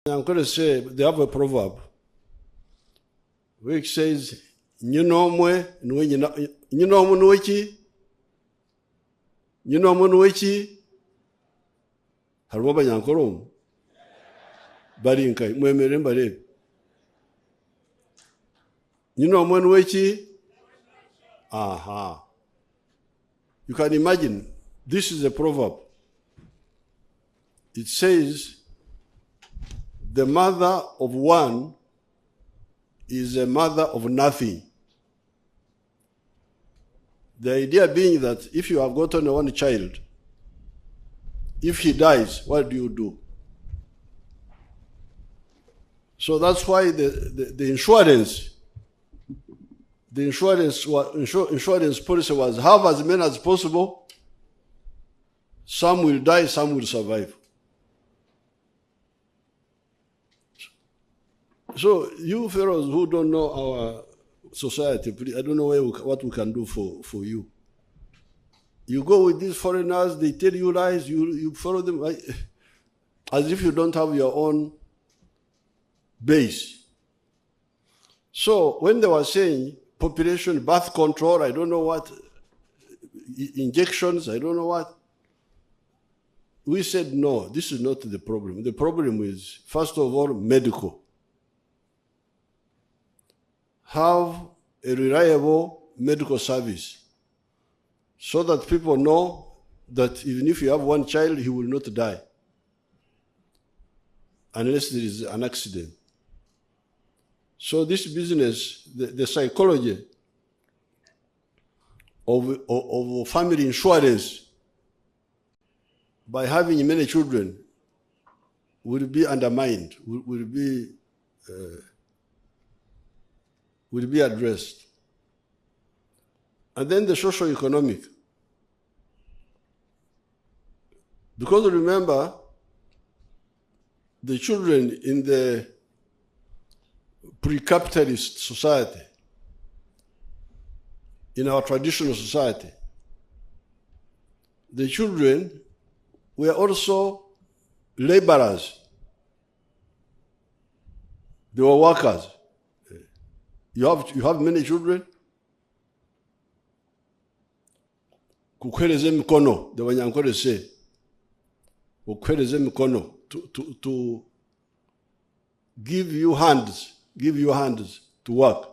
I'm going to say they have a proverb which says, "Nyinomwe nyinomwe nueki harimo abanyankoromu barinkai mwemere mbare nyinomwe nueki." Aha. You can imagine, this is a proverb. It says, the mother of one is a mother of nothing. The idea being that if you have gotten one child, if he dies, what do you do? So that's why the insurance policy was have as many as possible. Some will die, some will survive. So you fellows who don't know our society, I don't know what we can do for you. You go with these foreigners, they tell you lies, you follow them as if you don't have your own base. So when they were saying population, birth control, I don't know what, injections, I don't know what, we said no, this is not the problem. The problem is, first of all, medical. Have a reliable medical service so that people know that even if you have one child, he will not die unless there is an accident. So this business, the psychology of family insurance by having many children will be undermined, will be addressed. And then the socio-economic. Because remember, the children in the pre-capitalist society, in our traditional society, the children were also laborers. They were workers. You have many children. Kukweleze mikono, the Wanyankole say. Kukweleze mikono, to give you hands to work.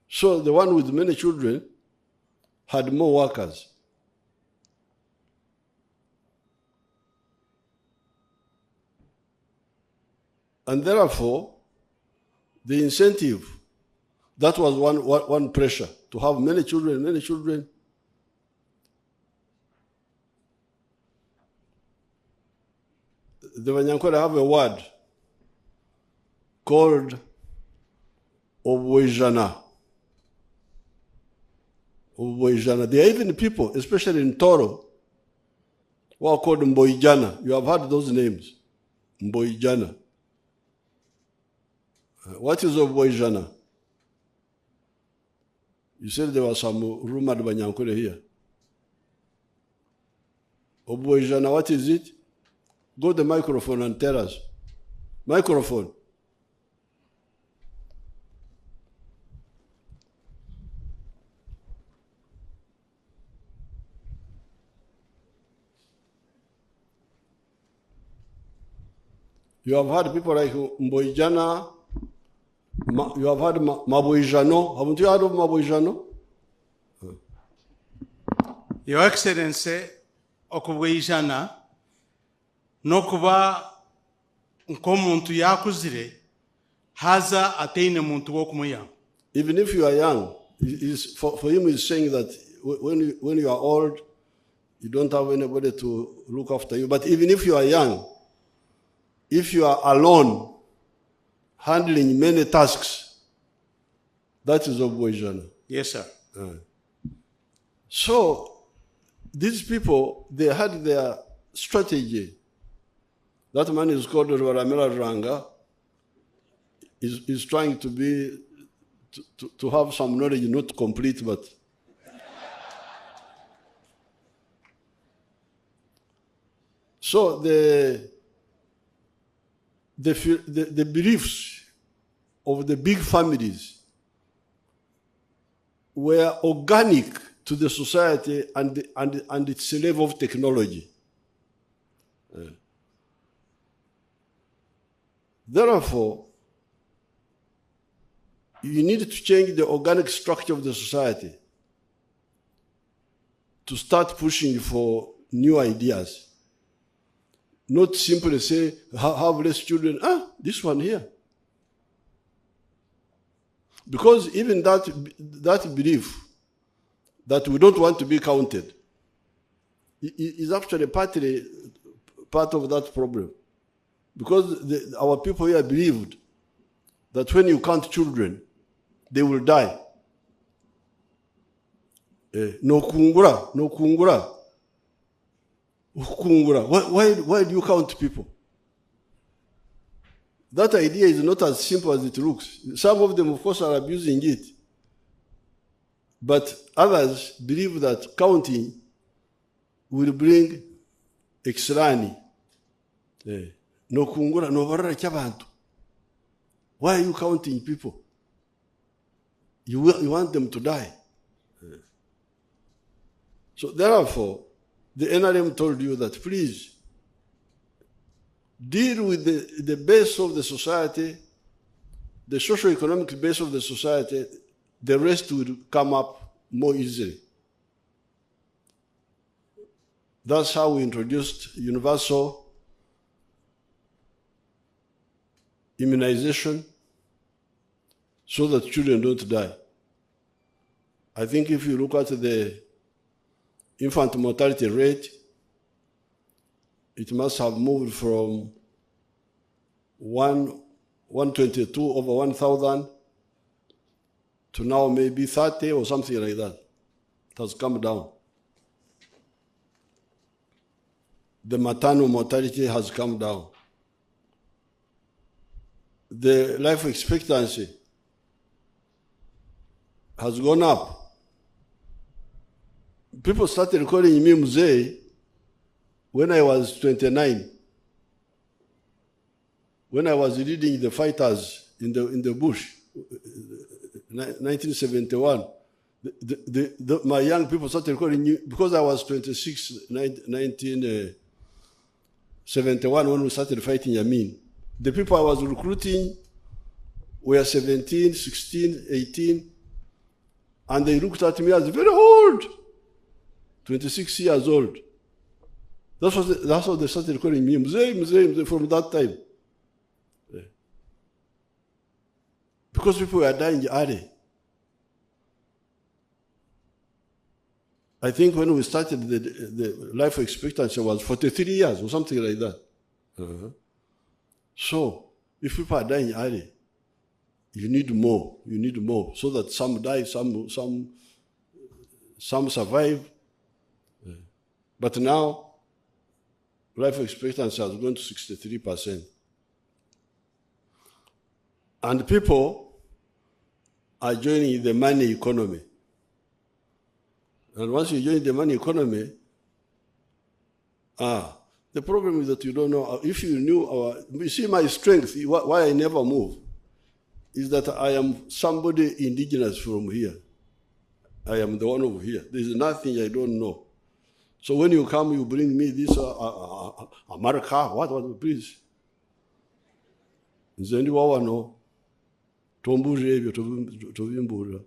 So the one with many children had more workers. And therefore, the incentive, that was one pressure, to have many children. The Wanyankole have a word called Obwejana. There are even people, especially in Toro, who are called Mboijana. You have heard those names, Mboijana. What is Obwejana? You said there was some rumored Wanyankole here. Obwejana, what is it? Go to the microphone and tell us. Microphone. You have heard people like Mboijana. You have heard Maboijano. Haven't you heard of Maboijano? Your Excellency, Okuboijana, nokuba nkomuntu yakuzire haza ateine muntu wo kumuya. Even if you are young, for him he's saying that when you are old, you don't have anybody to look after you. But even if you are young, if you are alone, handling many tasks, that is Obwejana. Yes, sir. So these people, they had their strategy. That man is called Rwaramela Ranga. Is trying to have some knowledge, not complete, but So the beliefs of the big families were organic to the society and its level of technology. Therefore, you need to change the organic structure of the society to start pushing for new ideas. Not simply say, have less children, this one here. Because even that belief that we don't want to be counted is actually partly part of that problem. Because our people here believed that when you count children, they will die. No kungura, no kungura. Kungura. Why do you count people? That idea is not as simple as it looks. Some of them, of course, are abusing it. But others believe that counting will bring exrani. No kungura, no barara chabantu. Why are you counting people? You want them to die. So therefore, the NRM told you that please deal with the base of the society, the socio-economic base of the society, the rest will come up more easily. That's how we introduced universal immunization so that children don't die. I think if you look at the infant mortality rate, it must have moved from 122 over 1,000 to now maybe 30 or something like that. It has come down. The maternal mortality has come down. The life expectancy has gone up. People started calling me Museveni when I was 29. When I was leading the fighters in the bush, 1971, my young people started calling me, because I was 26, 1971 when we started fighting Yamin. The people I was recruiting were 17, 16, 18, and they looked at me as very old, 26 years old. That's what they started calling me, Museveni, from that time. Because people were dying early. I think when we started, the life expectancy was 43 years or something like that. So, if people are dying early, you need more. You need more, so that some die, some survive. But now, life expectancy has gone to 63%. And people are joining the money economy. And once you join the money economy, the problem is that you don't know. If you knew you see my strength, why I never move, is that I am somebody indigenous from here. I am the one over here. There is nothing I don't know. So when you come, you bring me this America, what, please. Nzendi wawano, tombuje ebyo tobimbura.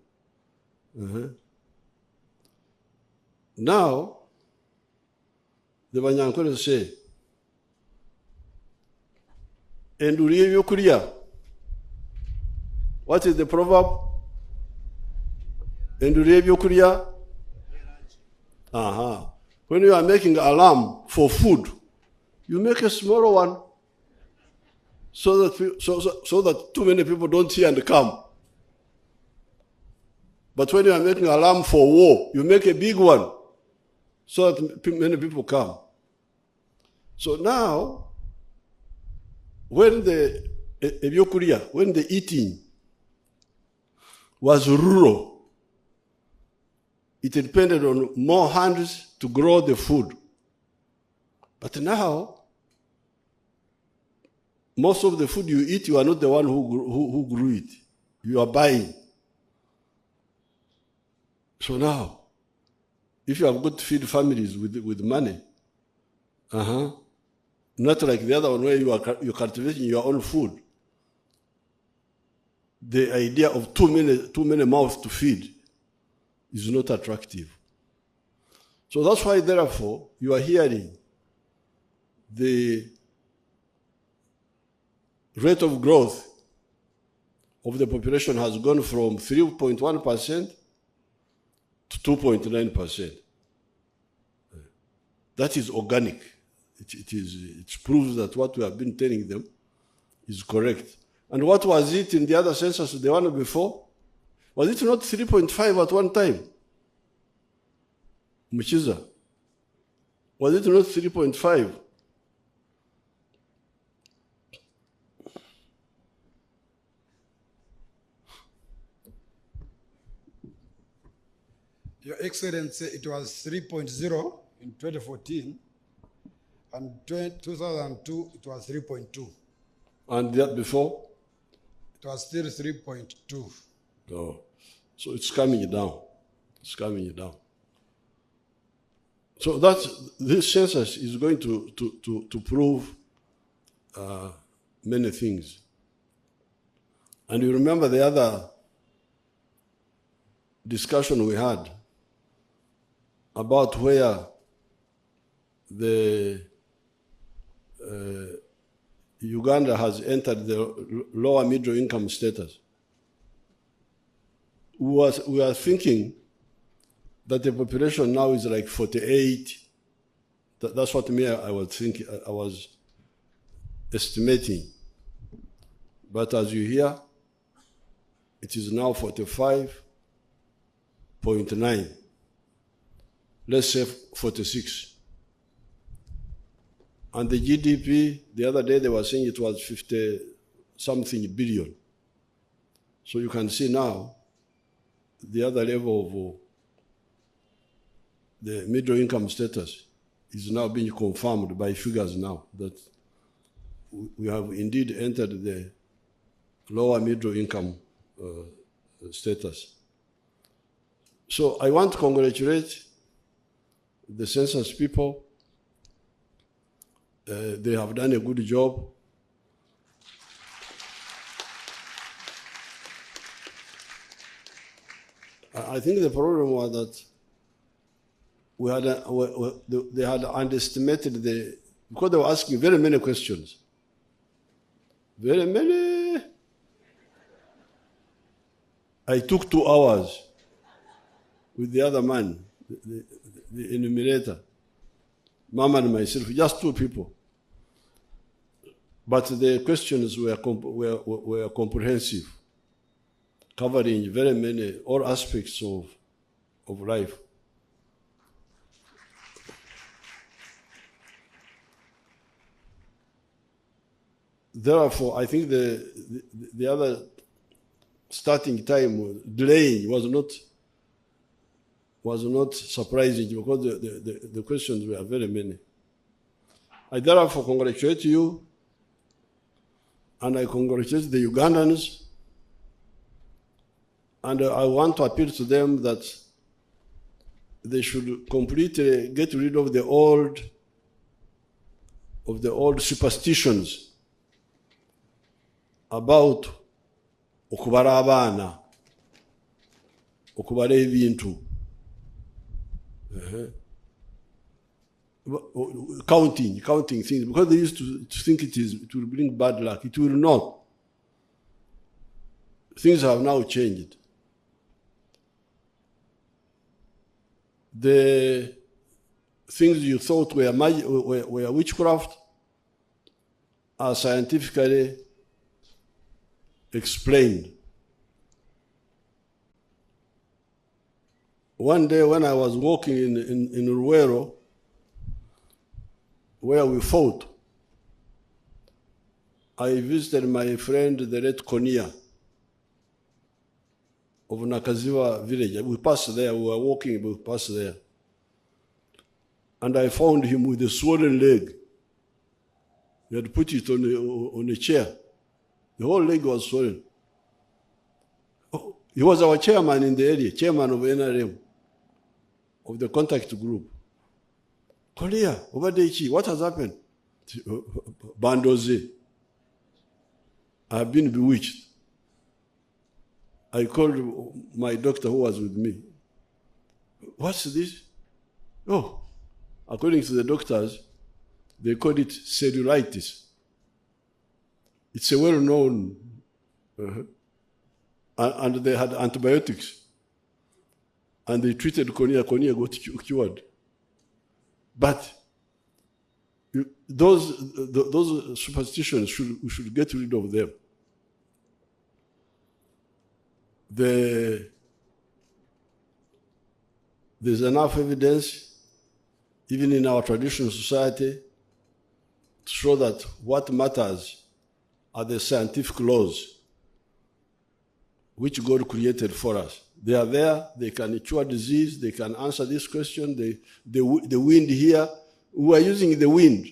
Now, the Banyankole say, enduriye byokulya. What is the proverb? Enduriye byokulya. When you are making alarm for food, you make a smaller one so that too many people don't hear and come. But when you are making alarm for war, you make a big one so that many people come. So now, when the eating was rural, it depended on more hands to grow the food. But now, most of the food you eat, you are not the one who grew it. You are buying. So now, if you have got to feed families with money, not like the other one where you're cultivating your own food, the idea of too many mouths to feed is not attractive. So that's why, therefore, you are hearing the rate of growth of the population has gone from 3.1% to 2.9%. That is organic. It proves that what we have been telling them is correct. And what was it in the other census, the one before? Was it not 3.5 at one time? Muchiza. Was it not 3.5? Your Excellency, it was 3.0 in 2014, and 2002 it was 3.2. And that before? It was still 3.2. Oh. So it's coming down. It's coming down. So this census is going to prove many things. And you remember the other discussion we had about where the Uganda has entered the lower middle income status. We are thinking that the population now is like 48. That's what I was thinking. I was estimating. But as you hear, it is now 45.9. Let's say 46. And the GDP, the other day they were saying it was 50-something billion. So you can see now the other level of the middle income status is now being confirmed by figures now that we have indeed entered the lower middle income status. So I want to congratulate the census people. They have done a good job. I think the problem was that they had underestimated because they were asking very many questions. Very many. I took 2 hours with the other man, the enumerator, Mama and myself, just 2 people. But the questions were comprehensive, covering very many, all aspects of life. Therefore, I think the other starting time delaying was not surprising because the questions were very many. I therefore congratulate you, and I congratulate the Ugandans, and I want to appeal to them that they should completely get rid of the old superstitions about okubara abana, okubara ebintu, counting things, because they used to think it will bring bad luck. It will not. Things have now changed. The things you thought were witchcraft are scientifically explained. One day when I was walking in Ruwero, where we fought, I visited my friend, the late Konia of Nakaziwa village. We passed there, we were walking, we passed there. and I found him with a swollen leg. He had put it on a chair. The whole leg was swollen. Oh, he was our chairman in the area, chairman of NRM, of the contact group. Korea, over there, what has happened? Bandoze. I have been bewitched. I called my doctor who was with me. What's this? Oh, according to the doctors, they called it cellulitis. It's a well-known, and they had antibiotics. And they treated Konya got cured. But those superstitions, we should get rid of them. There's enough evidence, even in our traditional society, to show that what matters are the scientific laws which God created for us. They are there, they can cure disease, they can answer this question, the wind here. We are using the wind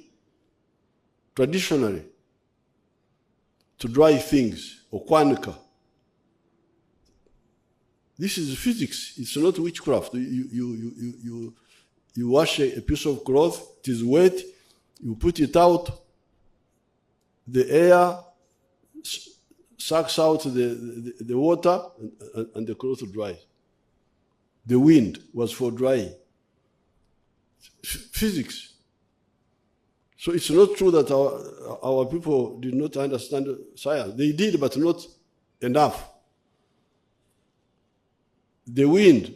traditionally to dry things, or kwanika. This is physics, it's not witchcraft. You wash a piece of cloth, it is wet, you put it out, the air sucks out the water, and the cloth dries. The wind was for drying. Physics. So it's not true that our people did not understand science. They did, but not enough. The wind,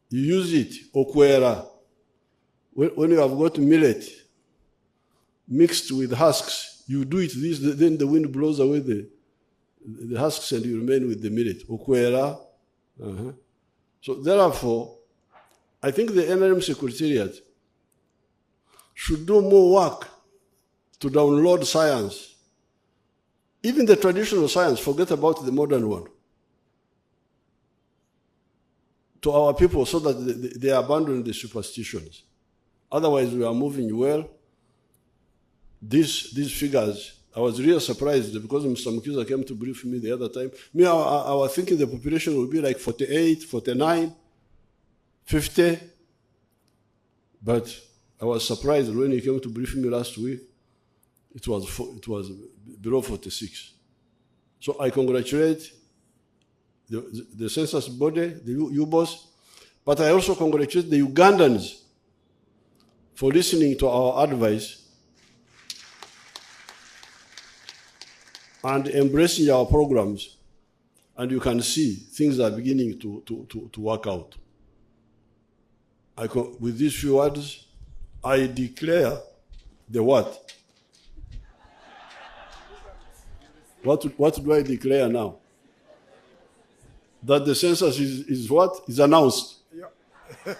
you use it, okwera. When you have got millet mixed with husks, you do it this, then the wind blows away the husks and you remain with the millet. Okwera. So therefore, I think the NRM Secretariat should do more work to download science. Even the traditional science, forget about the modern one, to our people so that they abandon the superstitions. Otherwise, we are moving well. These figures, I was really surprised because Mr. Mukiza came to brief me the other time. I was thinking the population would be like 48, 49, 50. But I was surprised when he came to brief me last week, it was below 46. So I congratulate the census body, the UBOS, but I also congratulate the Ugandans for listening to our advice and embracing our programs, and you can see things are beginning to work out. With these few words, I declare the what? What do I declare now? That the census is what? Is announced. Yeah.